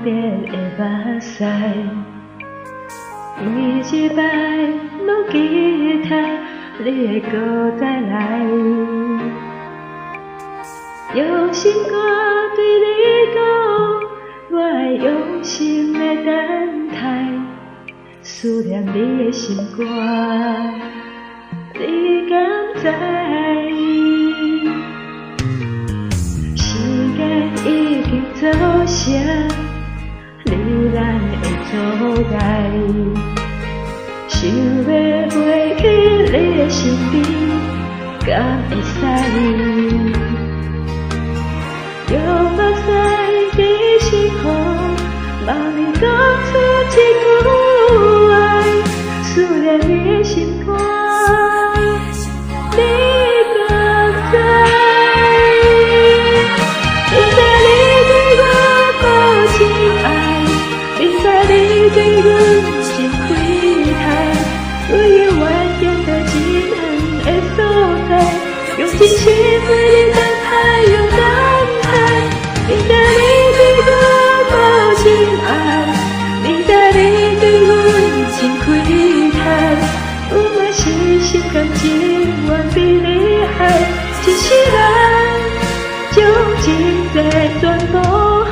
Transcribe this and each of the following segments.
别的目屎，每一摆拢期待你会搁再来。用心歌对你讲，我会用心的等待，思念你的心歌，你敢知？时间已经造成你咱的阻碍，想要飞去你的身边，敢会使？用目屎在心口，望你讲出一句爱，思念你的心肝，你敢知？明知你对我无情爱，明知你对阮心开太，唯有完整的真远的所在，用真心为你等待，用等待。明知你对我无情爱，明知你对阮心开太，有嘛是心甘情愿被你害，一世人将一切全部害。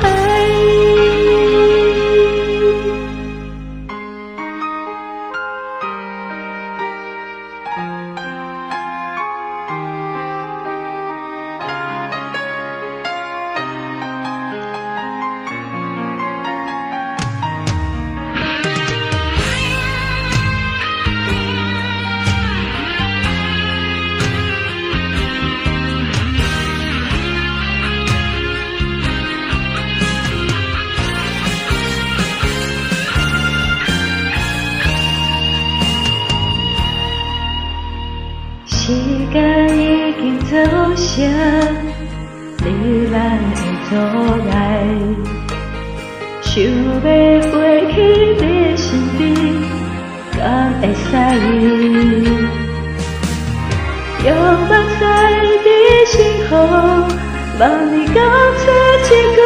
时间已经造成你咱的阻碍，想要飞去你的身边，敢会使？用目屎在心口，望你讲出一句